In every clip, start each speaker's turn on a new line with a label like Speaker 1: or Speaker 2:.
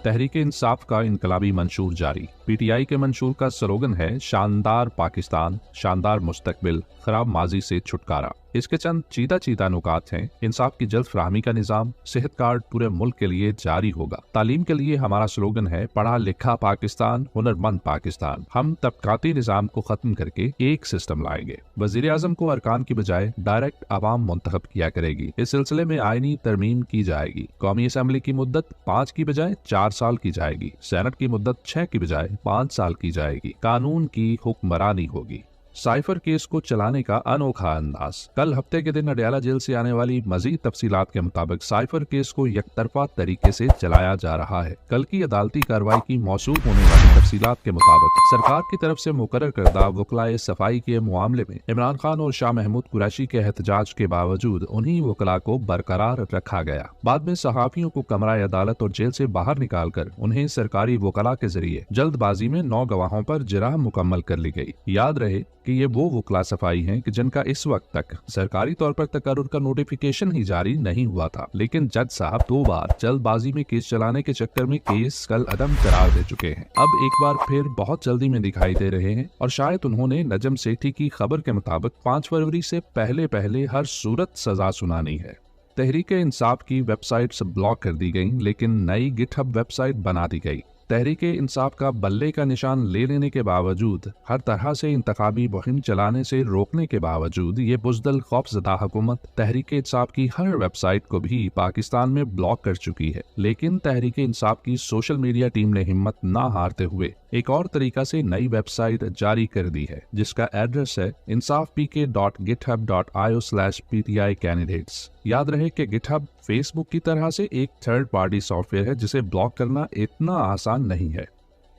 Speaker 1: तहरीक इंसाफ का इनकलाबी मंशूर जारी। पीटीआई के मंशूर का स्लोगन है शानदार पाकिस्तान, शानदार मुस्तकबिल, खराब माजी से छुटकारा। इसके चंद चीता नुकात हैं। इंसाफ की जल्द फराहमी का निजाम, सेहत कार्ड पूरे मुल्क के लिए जारी होगा। तालीम के लिए हमारा स्लोगन है पढ़ा लिखा पाकिस्तान, हुनरमंद पाकिस्तान। हम तबकाती निजाम को खत्म करके एक सिस्टम लाएंगे। वजीर आजम को अरकान की बजाय डायरेक्ट आवाम मुंतखब किया करेगी। इस सिलसिले में आईनी तरमीम की जाएगी। कौमी असम्बली की मुद्दत 5 की बजाय 4 साल की जाएगी। सेनेट की मुद्दत 6 की बजाय 5 साल की जाएगी। कानून की हुक्मरानी होगी। साइफर केस को चलाने का अनोखा अंदाज। कल हफ्ते के दिन अडयाला जेल से आने वाली मजीद तफसीलात के मुताबिक साइफर केस को यकतरफा तरीके से चलाया जा रहा है। कल की अदालती कार्रवाई की मौसूल होने वाली तफसीलात के मुताबिक सरकार की तरफ से मुकर्रर करदा वकलाए सफाई के मामले में इमरान खान और शाह महमूद कुरैशी के एहतजाज के बावजूद उन्हीं वकला को बरकरार रखा गया। बाद में सहाफियों को कमरा अदालत और जेल से बाहर निकाल कर उन्हें सरकारी वकला के जरिए जल्दबाजी में 9 गवाहों पर जिरह मुकम्मल कर ली गई। याद रहे कि ये वो वकला सफाई हैं कि जिनका इस वक्त तक सरकारी तौर पर तकर्रुर का नोटिफिकेशन ही जारी नहीं हुआ था, लेकिन जज साहब 2 बार जल्दबाजी में केस चलाने के चक्कर में केस कल अदम करार दे चुके हैं। अब एक बार फिर बहुत जल्दी में दिखाई दे रहे हैं और शायद उन्होंने नजम सेठी की खबर के मुताबिक 5 फरवरी से पहले हर सूरत सजा सुनानी है। तहरीक इंसाफ की वेबसाइट्स ब्लॉक कर दी गई, लेकिन नई गिटहब वेबसाइट बना दी गई। तहरीक इंसाफ का बल्ले का निशान ले लेने के बावजूद, हर तरह से इंतखाबी मुहिम चलाने से रोकने के बावजूद ये बुज़दिल खौफज़दा हुकूमत तहरीक इंसाफ की हर वेबसाइट को भी पाकिस्तान में ब्लॉक कर चुकी है। लेकिन तहरीक इंसाफ की सोशल मीडिया टीम ने हिम्मत ना हारते हुए एक और तरीका से नई वेबसाइट जारी कर दी है, जिसका एड्रेस है insafpk.github.io/PTI कैंडिडेट्स। याद रहे कि गिटहब फेसबुक की तरह से एक थर्ड पार्टी सॉफ्टवेयर है जिसे ब्लॉक करना इतना आसान नहीं है।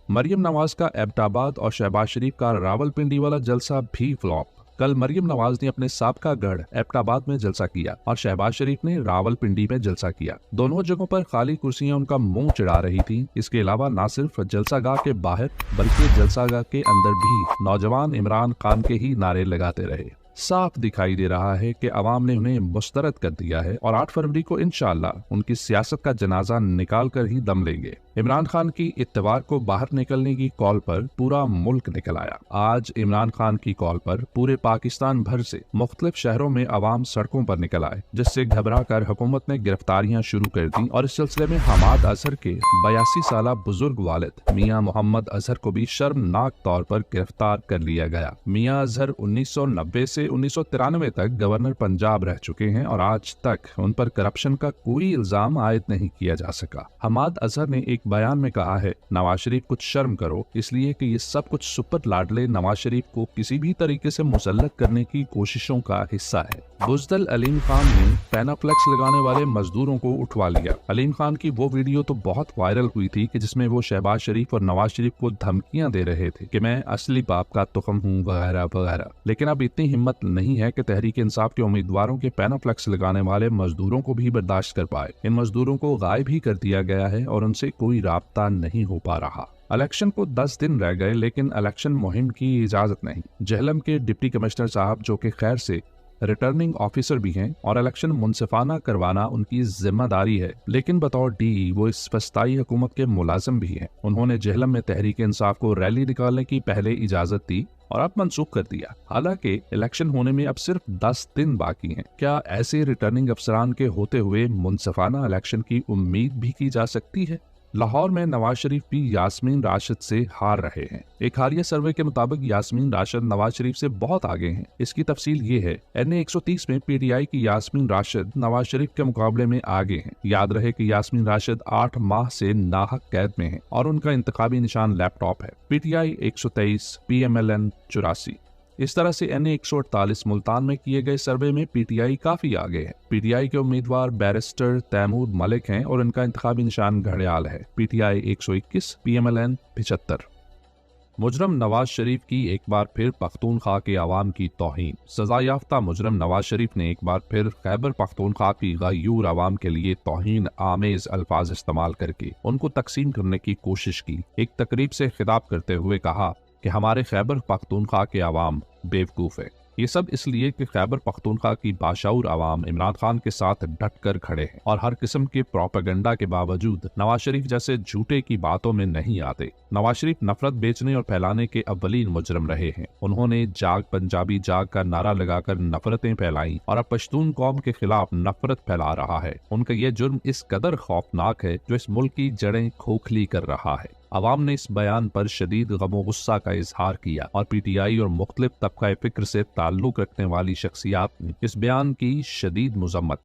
Speaker 1: मरियम नवाज का एबटाबाद और शहबाज शरीफ का रावलपिंडी वाला जलसा भी फ्लॉप। कल मरियम नवाज ने अपने साबका गढ़ एबटाबाद में जलसा किया और शहबाज शरीफ ने रावलपिंडी में जलसा किया। दोनों जगहों पर खाली कुर्सियां उनका मुंह चिढ़ा रही थी। इसके अलावा न सिर्फ जलसागाह के बाहर बल्कि जलसागाह के अंदर भी नौजवान इमरान खान के ही नारे लगाते रहे। साफ दिखाई दे रहा है कि अवाम ने उन्हें मुस्तरद कर दिया है और 8 फरवरी को इंशाअल्लाह उनकी सियासत का जनाजा निकाल कर ही दम लेंगे। इमरान खान की इत्तेवार को बाहर निकलने की कॉल पर पूरा मुल्क निकल आया। आज इमरान खान की कॉल पर पूरे पाकिस्तान भर से मुख्तलिफ शहरों में अवाम सड़कों पर निकल आए, जिससे घबरा कर हुकूमत ने गिरफ्तारियां शुरू कर दी और इस सिलसिले में हमाद अजहर के 82 साला बुजुर्ग वालिद मियां मोहम्मद अजहर को भी शर्मनाक तौर पर गिरफ्तार कर लिया गया। मियां अजहर 1990 से 1993 तक गवर्नर पंजाब रह चुके हैं और आज तक उन पर करप्शन का कोई इल्जाम आयद नहीं किया जा सका। हमाद अजहर ने एक बयान में कहा है, नवाज शरीफ कुछ शर्म करो, इसलिए कि ये सब कुछ सुपर लाडले नवाज शरीफ को किसी भी तरीके से मुसल्लत करने की कोशिशों का हिस्सा है। बुज़दिल अलीम खान ने पैनाफ्लेक्स लगाने वाले मजदूरों को उठवा लिया। अलीम खान की वो वीडियो तो बहुत वायरल हुई थी कि जिसमें वो शहबाज शरीफ और नवाज शरीफ को धमकियां दे रहे थे कि मैं असली बाप का तुखम हूँ वगैरह वगैरह। लेकिन अब इतनी हिम्मत नहीं है कि तहरीक इंसाफ के उम्मीदवारों के पैनाफ्लेक्स लगाने वाले मजदूरों को भी बर्दाश्त कर पाए। इन मजदूरों को गायब ही कर दिया गया है और उनसे कोई राब्ता नहीं हो पा रहा। इलेक्शन को 10 दिन रह गए, लेकिन इलेक्शन मुहिम की इजाजत नहीं। जेहलम के डिप्टी कमिश्नर साहब, जो कि खैर से रिटर्निंग ऑफिसर भी हैं और इलेक्शन मुनसिफाना करवाना उनकी जिम्मेदारी है, लेकिन बतौर डी वो इस फस्ताई हुकूमत के मुलाजिम भी हैं। उन्होंने जेहलम में तहरीक इंसाफ को रैली निकालने की पहले इजाजत दी और अब मनसूख कर दिया। हालांकि इलेक्शन होने में अब सिर्फ 10 दिन बाकी हैं। क्या ऐसे रिटर्निंग अफसरान के होते हुए मुनसिफाना इलेक्शन की उम्मीद भी की जा सकती है? लाहौर में नवाज शरीफ भी यास्मीन राशिद से हार रहे हैं। एक हालिया सर्वे के मुताबिक यास्मीन राशिद नवाज शरीफ से बहुत आगे हैं। इसकी तफसील ये है, NA 130 में PTI की यास्मीन राशिद नवाज शरीफ के मुकाबले में आगे हैं। याद रहे कि यास्मीन राशिद 8 माह से नाहक कैद में हैं और उनका इंतखाबी निशान लैपटॉप है। PTI 123, PMLN 84। इस तरह से NA 148 मुल्तान में किए गए सर्वे में PTI काफी आगे है। PTI के उम्मीदवार बैरिस्टर तैमूर मलिक हैं और इनका इंतखाबी निशान घड़ियाल है। PTI 121, PMLN 75। मुजरम नवाज शरीफ की एक बार फिर पख्तूनख्वा के अवाम की तौहीन। सजा याफ्ता मुजरम नवाज शरीफ ने एक बार फिर खैबर पख्तूनख्वा की गयूर अवाम के लिए तौहीन आमेज अल्फाज इस्तेमाल करके उनको तकसीम करने की कोशिश की। एक तकरीब से खिताब करते हुए कहा कि हमारे खैबर पख्तूनख्वा के अवाम बेवकूफ है। ये सब इसलिए कि खैबर पख्तूनख्वा की बाशऊर आवाम इमरान खान के साथ डट कर खड़े हैं और हर किस्म के प्रोपेगेंडा के बावजूद नवाज शरीफ जैसे झूठे की बातों में नहीं आते। नवाज शरीफ नफरत बेचने और फैलाने के अव्वलीन मुजरम रहे हैं। उन्होंने जाग पंजाबी जाग का नारा लगाकर नफरतें फैलाई और अब पश्तून कौम के खिलाफ नफरत फैला रहा है। उनका यह जुर्म इस कदर खौफनाक है जो इस मुल्क की जड़ें खोखली कर रहा है। अवाम ने इस बयान पर शदीद गमो गुस्सा का इजहार किया और PTI और मुख्तलिफ तबका फिक्र से ताल्लुक रखने वाली शख्सियात ने इस बयान की शदीद मजम्मत